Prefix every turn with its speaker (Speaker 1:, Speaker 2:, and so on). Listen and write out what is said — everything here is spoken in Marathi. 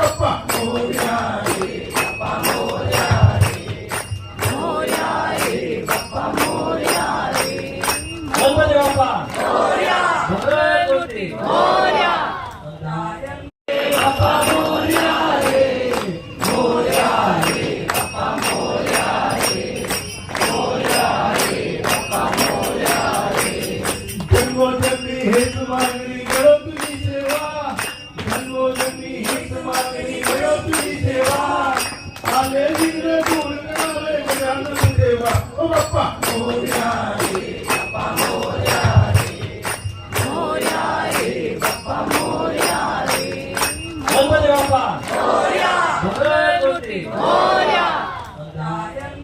Speaker 1: बाप्पा मोरया रे बाप्पा मोरया रे मोरया रे बाप्पा मोरया रे गणपती बाप्पा मोरया मंगलमूर्ती मोरया बाप्पा मोरया रे मोरया रे बाप्पा मोरया रे मोरया रे बाप्पा मोरया रे जन्मोजन्मी हेच मागणी करो तुझी सेवा जन्मोजन्मी हेच मागणी करो तुझी सेवा आले विघ्न दूर करावे गजानन देवा ओ बाप्पा मोरया रे बाप्पा मोरया रे मोरया रे बाप्पा मोरया रे गणपती बाप्पा मोरया मंगलमूर्ती